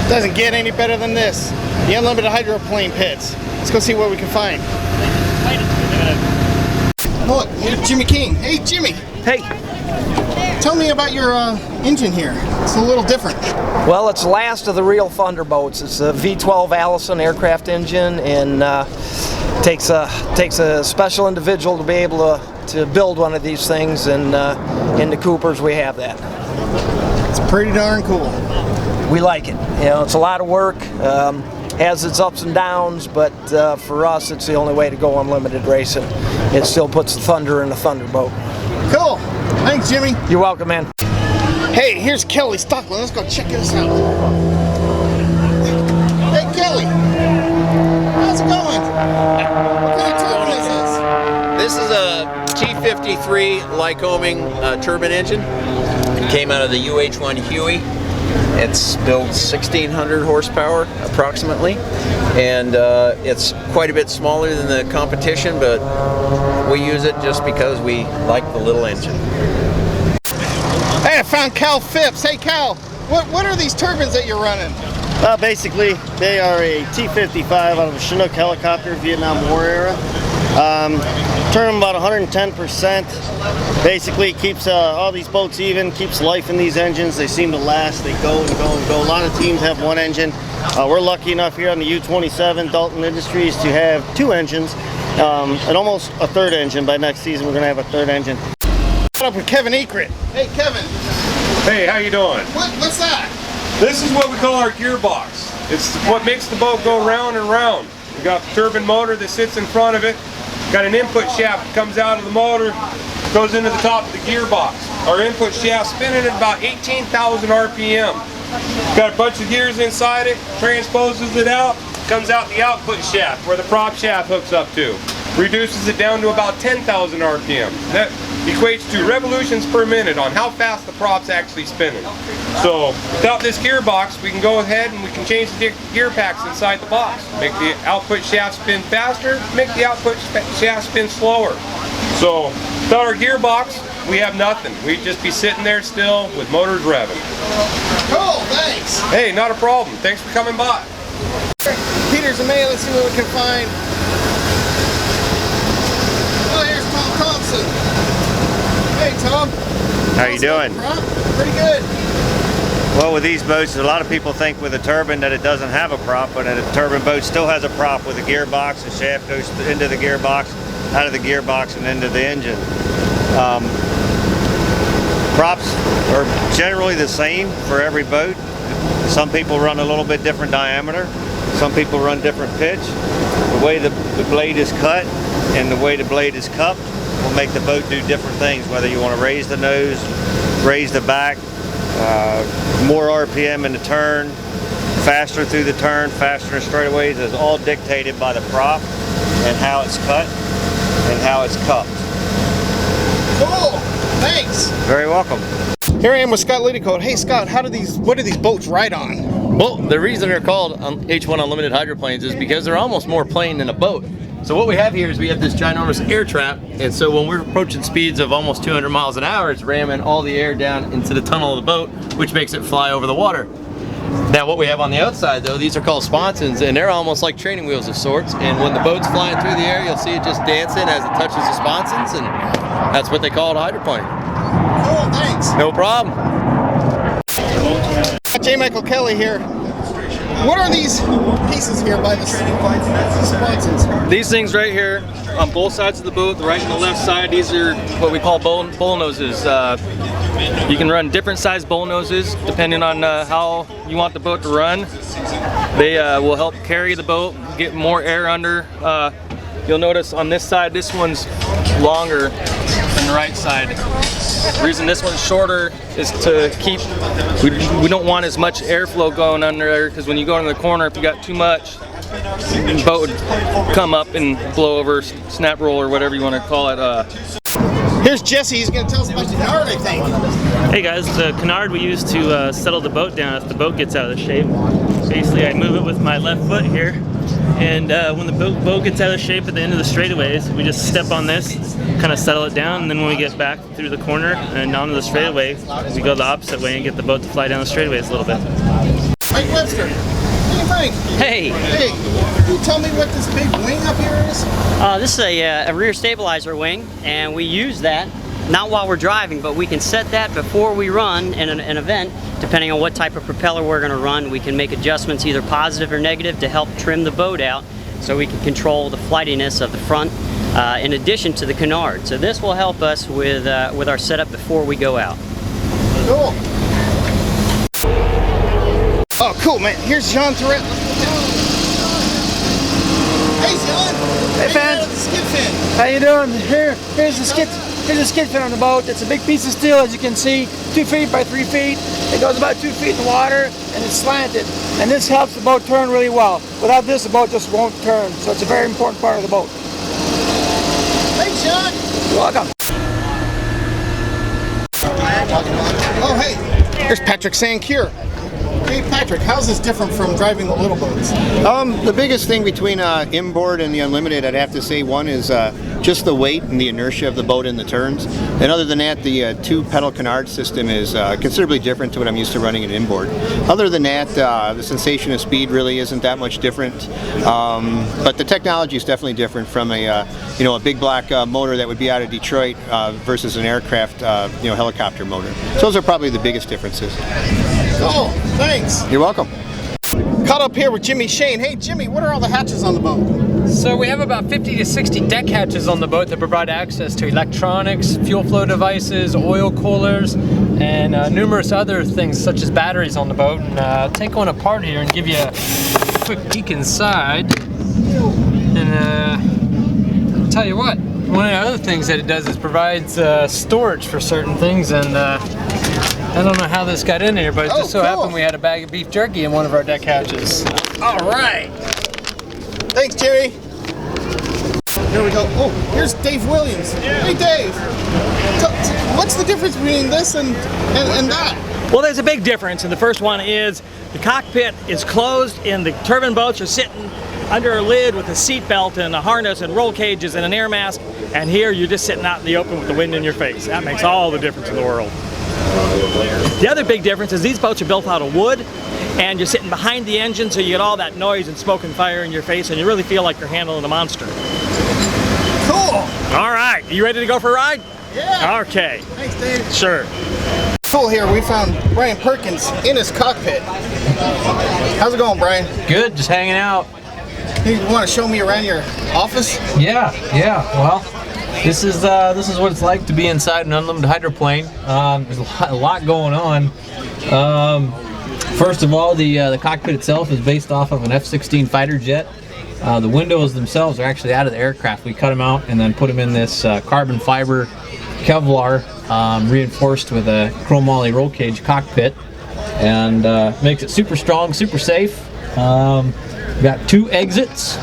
Doesn't get any better than this. The unlimited hydroplane pits. Let's go see what we can find. Look, here's Jimmy King. Hey, Jimmy. Hey. Tell me about your engine here. It's a little different. Well, it's the last of the real Thunderbolts. It's a V12 Allison aircraft engine, and takes a special individual to be able to build one of these things. And in the Coopers, we have that. It's pretty darn cool. We like it. You know, it's a lot of work. Has its ups and downs, but for us, it's the only way to go unlimited racing. It still puts the thunder in the Thunderbolt. Cool. Thanks, Jimmy. You're welcome, man. Hey, here's Kelly Stockland. Let's go check this out. Hey, Kelly. How's it going? What kind of turbine is this? This is a T53 Lycoming turbine engine. It came out of the UH-1 Huey. It's built 1,600 horsepower approximately, and it's quite a bit smaller than the competition, but we use it just because we like the little engine. Hey, I found Cal Phipps. Hey, Cal, what are these turbines that you're running? Basically, they are a T-55 out of a Chinook helicopter, Vietnam War era. Turn them about 110%. Basically, keeps all these boats even, keeps life in these engines. They seem to last. They go and go and go. A lot of teams have one engine. We're lucky enough here on the U-27 Dalton Industries to have two engines and almost a third engine. By next season, we're going to have a third engine. Up with Kevin Ekrit. Hey, Kevin. Hey, how you doing? What's that? This is what we call our gearbox. It's what makes the boat go round and round. We got the turbine motor that sits in front of it. Got an input shaft that comes out of the motor, goes into the top of the gearbox. Our input shaft spinning at about 18,000 RPM. Got a bunch of gears inside it, transposes it out, comes out the output shaft where the prop shaft hooks up to. Reduces it down to about 10,000 RPM. That equates to revolutions per minute on how fast the prop's actually spinning. So without this gearbox, we can go ahead and we can change the gear packs inside the box. Make the output shaft spin faster, make the output shaft spin slower. So without our gearbox, we have nothing. We'd just be sitting there still with motors revving. Cool, thanks. Hey, not a problem. Thanks for coming by. Peters and May, let's see what we can find. Oh, here's Tom Thompson. Hey, Tom. How you doing? Pretty good. Well, with these boats, a lot of people think with a turbine that it doesn't have a prop, but a turbine boat still has a prop with a gearbox. The shaft goes into the gearbox, out of the gearbox, and into the engine. Props are generally the same for every boat. Some people run a little bit different diameter. Some people run different pitch. The way the blade is cut and the way the blade is cupped will make the boat do different things, whether you want to raise the nose, raise the back, more RPM in the turn, faster through the turn, faster in straightaways, is all dictated by the prop and how it's cut and how it's cupped. Cool, thanks. Very welcome. Here I am with Scott Lidicote. Hey Scott, what do these boats ride on? Well, the reason they're called H1 Unlimited hydroplanes is because they're almost more plane than a boat. So what we have here is we have this ginormous air trap, and so when we're approaching speeds of almost 200 miles an hour, it's ramming all the air down into the tunnel of the boat, which makes it fly over the water. Now what we have on the outside though, these are called sponsons, and they're almost like training wheels of sorts, and when the boat's flying through the air, you'll see it just dancing as it touches the sponsons, and that's what they call it, a hydroplane. Cool, thanks. No problem. J. Michael Kelly here. What are these pieces here by the sponsons? These things right here, on both sides of the boat, the right and the left side, these are what we call bowl noses. You can run different size bowl noses depending on how you want the boat to run. They will help carry the boat, get more air under. You'll notice on this side, this one's longer than the right side. The reason this one's shorter is to keep, we don't want as much airflow going under there, because when you go into the corner, if you got too much, the boat would come up and blow over, snap roll or whatever you want to call it. Here's Jesse, he's going to tell us about the canard, I think. Hey guys, the canard we use to settle the boat down if the boat gets out of shape. Basically, I move it with my left foot here, and when the boat gets out of shape at the end of the straightaways, we just step on this, kind of settle it down, and then when we get back through the corner and onto the straightaway, we go the opposite way and get the boat to fly down the straightaways a little bit. Mike Webster, what do you think? Hey, Hey, can you tell me what this big wing up here is? this is a rear stabilizer wing, and we use that not while we're driving, but we can set that before we run in an event. Depending on what type of propeller we're going to run, we can make adjustments either positive or negative to help trim the boat out so we can control the flightiness of the front in addition to the canard. So this will help us with our setup before we go out. Cool. Oh, cool, man. Here's John Tourette. Hey, John. Hey, man. Skid fin. How you doing? Here's the skid fin on the boat. It's a big piece of steel, as you can see, 2 feet by 3 feet. It goes about 2 feet in the water, and it's slanted. And this helps the boat turn really well. Without this, the boat just won't turn. So it's a very important part of the boat. Thanks, John. You're welcome. Oh, hey. Here's Patrick Sancure. Hey, Patrick, how's this different from driving the little boats? The biggest thing between inboard and the Unlimited, I'd have to say, one is just the weight and the inertia of the boat in the turns. And other than that, the 2-pedal canard system is considerably different to what I'm used to running in inboard. Other than that, the sensation of speed really isn't that much different. But the technology is definitely different from a big black motor that would be out of Detroit versus an aircraft helicopter motor. So those are probably the biggest differences. Cool, thanks. You're welcome. Caught up here with Jimmy Shane. Hey, Jimmy, what are all the hatches on the boat? So we have about 50 to 60 deck hatches on the boat that provide access to electronics, fuel flow devices, oil coolers, and numerous other things such as batteries on the boat. And I'll take one apart here and give you a quick peek inside. And I'll tell you what, one of the other things that it does is provides storage for certain things, and I don't know how this got in here, but it just so happened we had a bag of beef jerky in one of our deck hatches. All right. Thanks, Jimmy. Here we go. Oh, here's Dave Williams. Hey, Dave. What's the difference between this and that? Well, there's a big difference, and the first one is the cockpit is closed, and the turbine boats are sitting under a lid with a seat belt and a harness and roll cages and an air mask, and here you're just sitting out in the open with the wind in your face. That makes all the difference in the world. The other big difference is these boats are built out of wood, and you're sitting behind the engine, so you get all that noise and smoke and fire in your face, and you really feel like you're handling a monster. Cool. All right, you ready to go for a ride? Yeah. Okay. Thanks, Dave. Sure. Cool. Here we found Brian Perkins in his cockpit. How's it going, Brian? Good, just hanging out. You want to show me around your office? Yeah. Well, this is what it's like to be inside an unlimited hydroplane. There's a lot going on. First of all, the cockpit itself is based off of an F-16 fighter jet. The windows themselves are actually out of the aircraft. We cut them out and then put them in this carbon fiber Kevlar reinforced with a chromoly roll cage cockpit, and makes it super strong, super safe. We've got 2 exits,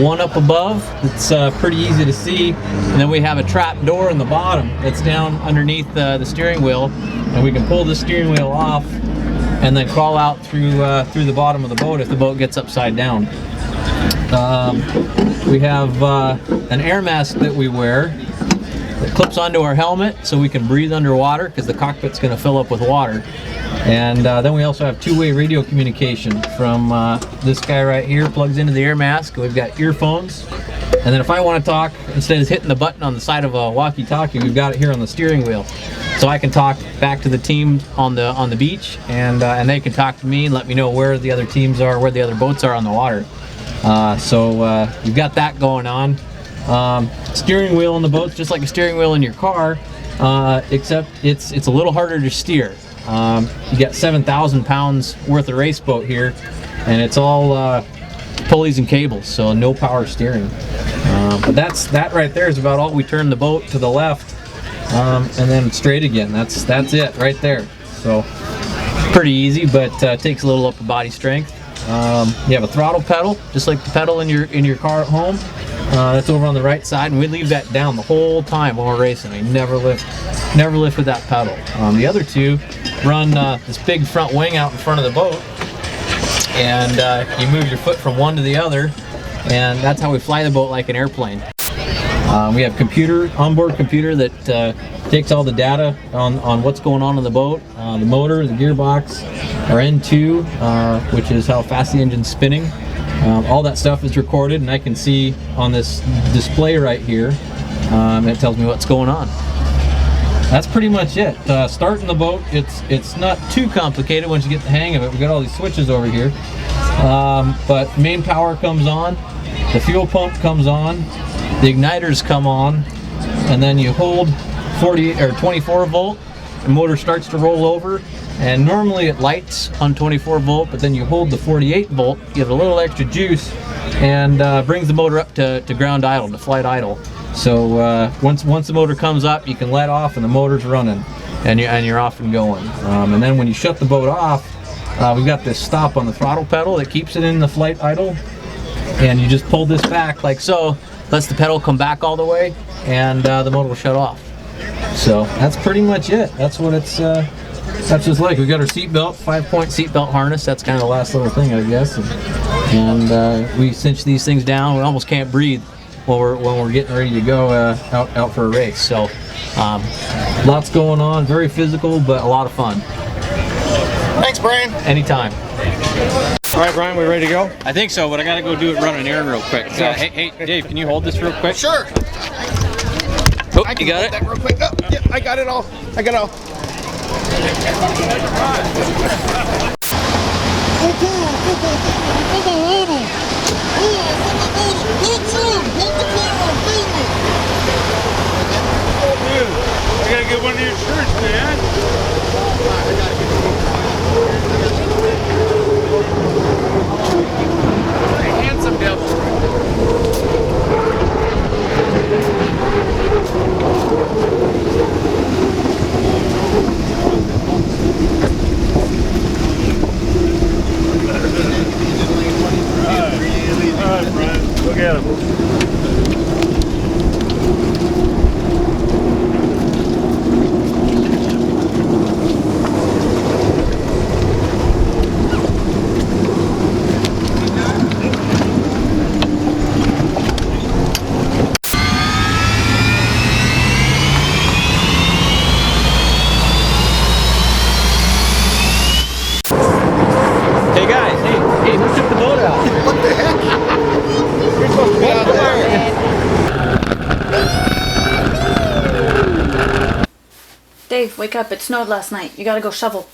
one up above that's pretty easy to see, and then we have a trap door in the bottom that's down underneath the steering wheel, and we can pull the steering wheel off and then crawl out through the bottom of the boat if the boat gets upside down. We have an air mask that we wear that clips onto our helmet so we can breathe underwater because the cockpit's going to fill up with water. And then we also have 2-way radio communication from this guy right here, plugs into the air mask. We've got earphones, and then if I want to talk, instead of hitting the button on the side of a walkie-talkie, we've got it here on the steering wheel, so I can talk back to the team on the beach, and they can talk to me and let me know where the other teams are, where the other boats are on the water. So you've got that going on. Steering wheel in the boat's just like a steering wheel in your car, except it's a little harder to steer. You got 7,000 pounds worth of race boat here, and it's all pulleys and cables, so no power steering. But that right there is about all. We turn the boat to the left, and then straight again. That's it right there. So pretty easy, but takes a little upper body strength. You have a throttle pedal, just like the pedal in your car at home. That's over on the right side, and we leave that down the whole time when we're racing. We never lift with that pedal. The other 2 run this big front wing out in front of the boat, and you move your foot from one to the other, and that's how we fly the boat like an airplane. We have onboard computer that takes all the data on what's going on in the boat, the motor, the gearbox, our N2, which is how fast the engine's spinning. All that stuff is recorded, and I can see on this display right here, it tells me what's going on. That's pretty much it. Starting the boat, it's not too complicated once you get the hang of it. We've got all these switches over here. But main power comes on, the fuel pump comes on, the igniters come on, and then you hold 48 or 24 volt, the motor starts to roll over, and normally it lights on 24 volt, but then you hold the 48 volt, give it a little extra juice, and brings the motor up to ground idle, to flight idle. So once the motor comes up, you can let off and the motor's running, and you're off and going. And then when you shut the boat off, we've got this stop on the throttle pedal that keeps it in the flight idle, and you just pull this back like so, lets the pedal come back all the way, and the motor will shut off. So that's pretty much it. That's what it's just like. We've got our seatbelt, 5-point seatbelt harness. That's kind of the last little thing, I guess. And we cinch these things down. We almost can't breathe when we're getting ready to go out for a race. So lots going on, very physical, but a lot of fun. Thanks, Brian. Anytime. All right, Brian, we ready to go? I think so, but I gotta go do it, run an errand real quick. Hey, Dave, can you hold this real quick? Sure. Oh, I can you got hold it? that real quick. Oh, yeah, I got it all. I got it all. I gotta get one of your shirts, man. Handsome devil. All right, Brian. Look at him. Hey guys, hey, who took the boat out? What the heck? You're supposed to be out there. Dave, wake up. It snowed last night. You gotta go shovel.